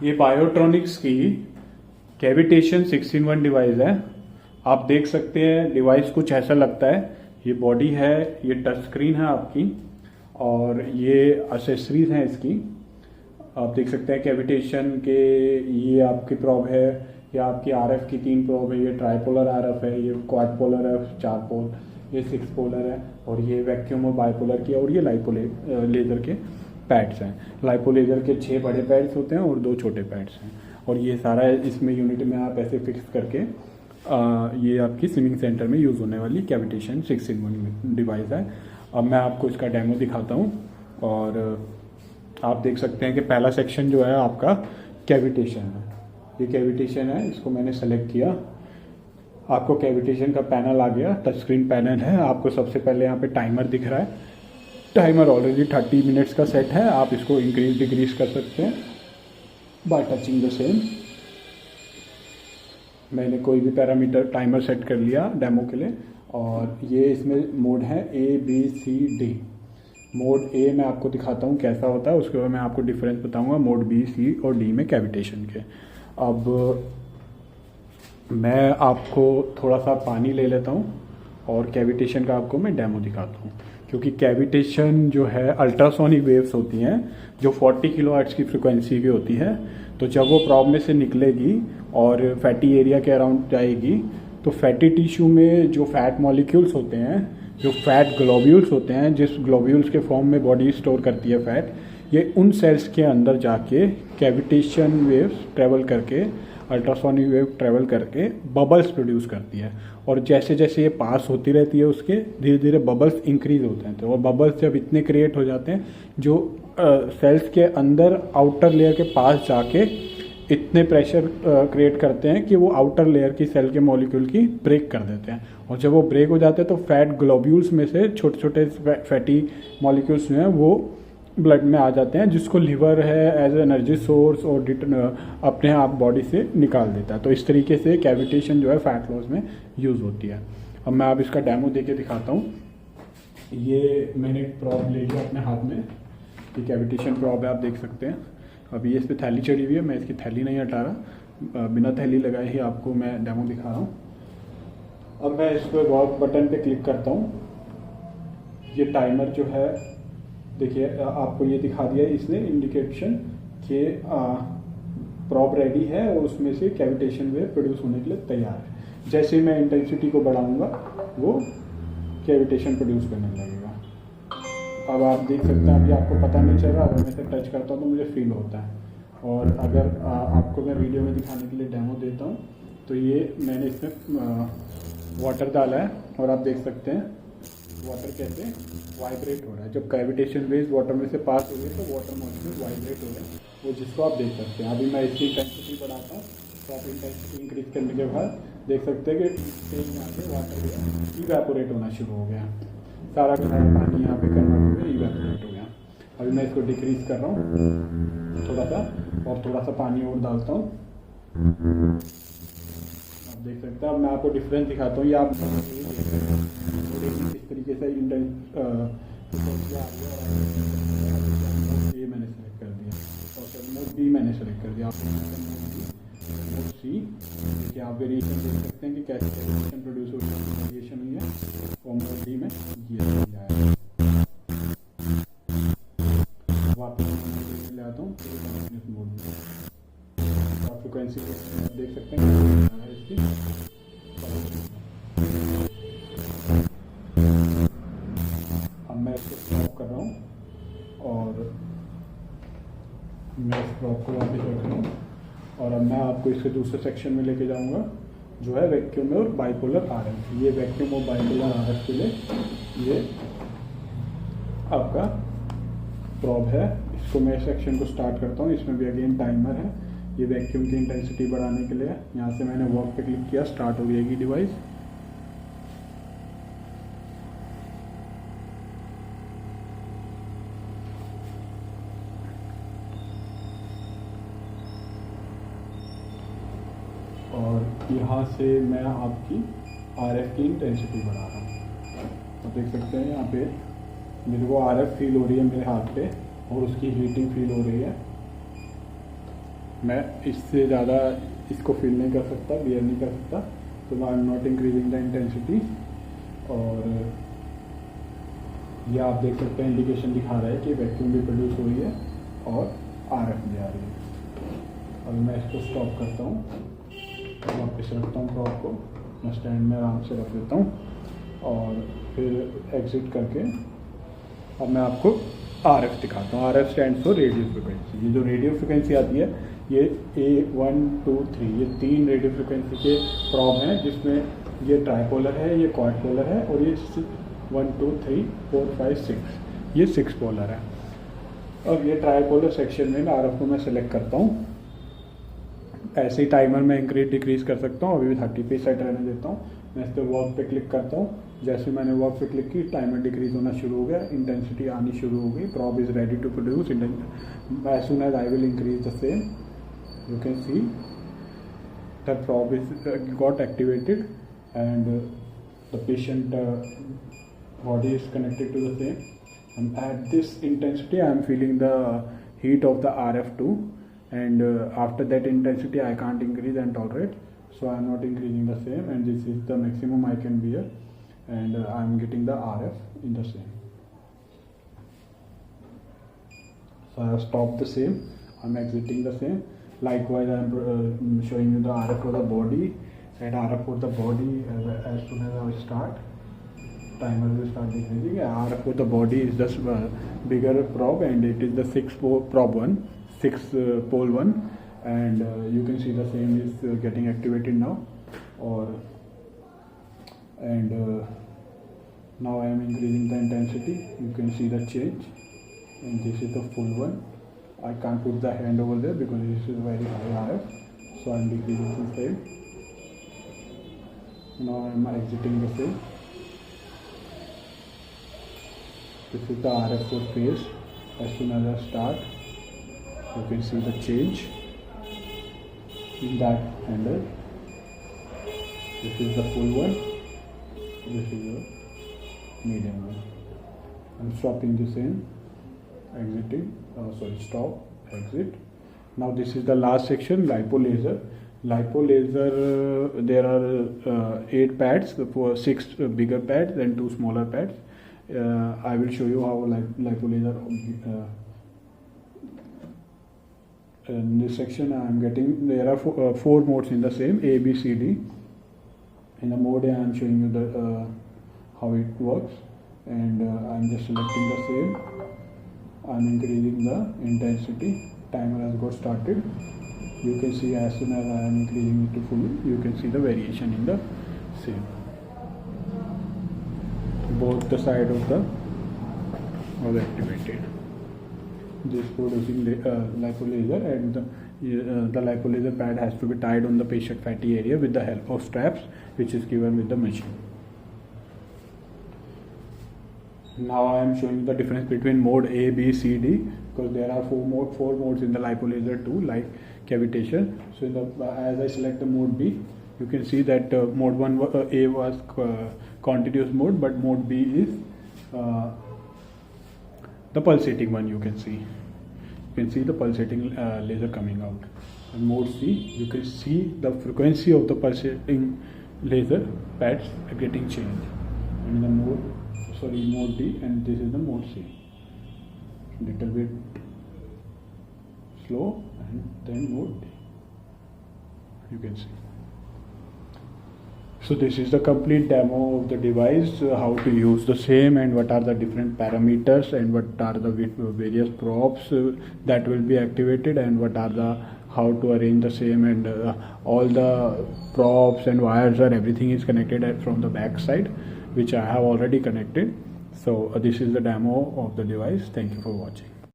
ये बायोट्रॉनिक्स की cavitation 6-in-1 device है। आप देख सकते हैं डिवाइस कुछ ऐसा लगता है। ये बॉडी है, ये टच स्क्रीन है आपकी, और ये एसेसरीज हैं इसकी। आप देख सकते हैं कैविटेशन के, ये आपकी प्रॉब है, ये आपकी आरएफ की 3 प्रॉब है, ये ट्राईपोलर आरएफ है, ये क्वाड पोलर है 4 पोल, ये 6 पोलर है, और ये वैक्यूम और बाइपोलर की, और ये लाइपो लेजर के पैड्स हैं। लाइपो लेजर के 6 बड़े पैड्स होते हैं और 2 छोटे पैड्स हैं, और ये सारा इसमें यूनिट में आप ऐसे फिक्स करके ये आपकी स्विमिंग सेंटर में यूज़ होने वाली कैविटेशन 6-in-1 डिवाइस है। अब मैं आपको इसका डेमो दिखाता हूँ, और आप देख सकते हैं कि पहला सेक्शन जो है आपका कैविटेशन है। ये कैविटेशन है, इसको मैंने सेलेक्ट किया। आपको कैविटेशन का पैनल आ गया, टच स्क्रीन पैनल है। आपको सबसे पहले यहाँ पे टाइमर दिख रहा है। टाइमर ऑलरेडी 30 मिनट्स का सेट है। आप इसको इंक्रीज डिक्रीज कर सकते हैं बाय टचिंग द सेम। मैंने कोई भी पैरामीटर टाइमर सेट कर लिया डेमो के लिए, और ये इसमें मोड है ABCD। मोड A मैं आपको दिखाता हूँ कैसा होता है, उसके बाद मैं आपको डिफरेंस बताऊँगा मोड B, C और D में कैविटेशन के। अब मैं आपको थोड़ा सा पानी ले लेता हूँ और कैविटेशन का आपको मैं डेमो दिखाता हूँ, क्योंकि कैविटेशन जो है अल्ट्रासोनिक वेव्स होती हैं जो 40 किलोहर्ट्ज़ की फ्रिक्वेंसी की होती है। तो जब वो प्रॉब में से निकलेगी और फैटी एरिया के अराउंड जाएगी, तो फैटी टिश्यू में जो फैट मॉलिक्यूल्स होते हैं, जो फैट ग्लोब्यूल्स होते हैं, जिस ग्लोब्यूल्स के फॉर्म में बॉडी स्टोर करती है फैट, ये उन सेल्स के अंदर जाके कैविटेशन वेव्स ट्रेवल करके, अल्ट्रासोनिक वेव ट्रेवल करके बबल्स प्रोड्यूस करती है। और जैसे जैसे ये पास होती रहती है उसके धीरे धीरे बबल्स इंक्रीज होते हैं। तो और बबल्स जब इतने क्रिएट हो जाते हैं जो सेल्स के अंदर आउटर लेयर के पास जाके इतने प्रेशर क्रिएट करते हैं कि वो आउटर लेयर की सेल के मॉलिक्यूल की ब्रेक कर देते हैं। और जब वो ब्रेक हो जाते हैं तो फैट ग्लोब्यूल्स में से छोटे छोटे फैटी मॉलिक्यूल्स जो हैं वो ब्लड में आ जाते हैं, जिसको लिवर है एज एनर्जी सोर्स और अपने आप बॉडी से निकाल देता है। तो इस तरीके से कैविटेशन जो है फैट लॉस में यूज़ होती है। अब मैं आप इसका डेमो देके दिखाता हूँ। ये मैंने प्रॉब ले लिया अपने हाथ में, ये कैविटेशन प्रॉब है, आप देख सकते हैं। अभी ये इस पर थैली चढ़ी हुई है, मैं इसकी थैली नहीं हटा रहा, बिना थैली लगाए ही आपको मैं डेमो दिखा रहा हूँ। अब मैं इस पर वॉक बटन पे क्लिक करता हूँ। ये टाइमर जो है देखिए आपको ये दिखा दिया इसने इंडिकेशन कि प्रॉब रेडी है और उसमें से कैविटेशन वेव प्रोड्यूस होने के लिए तैयार है। जैसे मैं इंटेंसिटी को बढ़ाऊंगा वो कैविटेशन प्रोड्यूस करने लगेगा। अब आप देख सकते हैं, अभी आपको पता नहीं चल रहा, अगर मैं इसे टच करता हूँ तो मुझे फील होता है। और अगर आपको मैं वीडियो में दिखाने के लिए डेमो देता हूँ, तो ये मैंने इसमें वाटर डाला है और आप देख सकते हैं वाटर कैसे वाइब्रेट हो रहा है। जब कैविटेशन वेव्स वाटर में से पास हो गई तो वाटर मॉलिक्यूल वाइब्रेट हो रहे हैं, वो जिसको आप देख सकते हैं। अभी मैं इसकी इंटेंसिटी बढ़ाता हूँ, तो आप इंटेंसिटी इंक्रीज करने के बाद देख सकते हैं कि यहाँ पे वाटर इवेपोरेट होना शुरू हो गया। सारा का सारा पानी यहाँ पे कन्वर्ट हो गया, इवेपोरेट हो गया। अभी मैं इसको डिक्रीज कर रहा हूँ थोड़ा सा, और थोड़ा सा पानी और डालता हूँ। आप देख सकते हैं। अब मैं आपको डिफरेंस दिखाता हूँ। ये आप इस तरीके से ये मैंने सेलेक्ट कर दिया, और मोड B मैंने सेलेक्ट कर दिया। मोड C कि आप वेरिएशन देख सकते हैं कि कैसे वेरिएशन प्रोड्यूस हो रही है, वेरिएशन हुई है। और मोड D में ये आया। वापस ले आता हूँ मोड में, आप फ्रिक्वेंसी देख सकते हैं इसकी। अब मैं इसको स्टॉप कर रहा हूँ और मैं इस प्रॉब को वापस रख रहा हूँ, और अब मैं आपको इसके दूसरे सेक्शन में लेके जाऊँगा जो है वैक्यूम और बाइपोलर आरएफ। ये वैक्यूम और बाइपोलर आरएफ के लिए ये आपका प्रॉब है। इसको मैं सेक्शन को स्टार्ट करता हूँ। इसमें भी अगेन टाइमर है। ये वैक्यूम की इंटेंसिटी बढ़ाने के लिए, यहाँ से मैंने वर्क पे क्लिक किया, स्टार्ट हो जाएगी डिवाइस। और यहाँ से मैं आपकी आरएफ की इंटेंसिटी बढ़ा रहा हूँ। तो देख सकते हैं यहाँ पे मेरे को आरएफ फील हो रही है मेरे हाथ पे, और उसकी हीटिंग फील हो रही है। मैं इससे ज़्यादा इसको फील नहीं कर सकता, बियर नहीं कर सकता, तो I am not increasing the intensity. और ये आप देख सकते हैं इंडिकेशन दिखा रहा है कि वैक्यूम भी प्रोड्यूस हो रही है और RF भी आ रही है। अब मैं इसको स्टॉप करता हूँ, वापस रखता हूँ प्रॉप को, मैं स्टैंड में आराम से रख देता हूँ और फिर एग्जिट करके अब मैं आपको RF दिखाता हूँ। RF stand for radio frequency. ये जो रेडियो फ्रिक्वेंसी आती है ये A1 2 3 ये 3 रेडियो फ्रिक्वेंसी के प्रॉब हैं, जिसमें ये ट्राईपोलर है, ये क्वाड पोलर है और ये 1 2 3 4 5 6 ये 6 पोलर है। अब ये ट्राईपोलर सेक्शन में RF को मैं सेलेक्ट करता हूँ। ऐसे ही टाइमर में इंक्रीज डिक्रीज कर सकता हूँ। अभी भी 30 पे सेट रहने देता हूँ। मैं इस पर वर्क पे क्लिक करता हूँ। जैसे मैंने वर्क पे क्लिक की टाइमर डिक्रीज होना शुरू हो गया, इंटेंसिटी आनी शुरू हो गई। Probe is ready to produce. As soon as I will increase the same, you can see the probe is got activated and the patient body is connected to the same, and at this intensity I am feeling the heat of the RF2, and after that intensity I can't increase and tolerate, so I am not increasing the same, and this is the maximum I can bear, and I am getting the RF in the same. So I have stopped the same, I am exiting the same. Likewise, I am showing you the RF for the body, and RF for the body as soon as I start, timer will start decreasing. RF for the body is just bigger probe, and it is the 6 probe one, 6 pole one, and you can see the same is getting activated now. Now I am increasing the intensity. You can see the change, and this is the full one. I can't put the hand over there because this is very high RF, so I am decreasing the same. Now I am exiting the same. This is the RF for phase. As soon as I start, you can see the change in that handle. This is the full one. This is the medium one. I am stopping the same. Exiting, stop, exit. Now this is the last section, lipo laser. Lipo laser, there are 8 pads, 6 bigger pads and 2 smaller pads. I will show you how lipo laser. In this section I am getting, there are 4 modes in the same, A, B, C, D. In the mode A I am showing you the how it works, and I am just selecting the same. I am increasing the intensity. Timer has got started. You can see as soon as I am increasing it to full, you can see the variation in the same. Both the side of the was activated. This producing lipo laser, and the lipo laser pad has to be tied on the patient fatty area with the help of straps, which is given with the machine. Now I am showing the difference between mode A, B, C, D, because there are 4 modes in the lipo laser too, like cavitation. So as I select the mode B, you can see that mode 1 A was continuous mode, but mode B is the pulsating one. You can see the pulsating laser coming out. And mode C, you can see the frequency of the pulsating laser pads getting changed. And in the mode D, and this is the mode C. Little bit slow, and then mode D. You can see. So this is the complete demo of the device, how to use the same, and what are the different parameters, and what are the various probes that will be activated, and what are the how to arrange the same, and all the probes and wires or everything is connected from the back side, which I have already connected. So this is the demo of the device. Thank you for watching.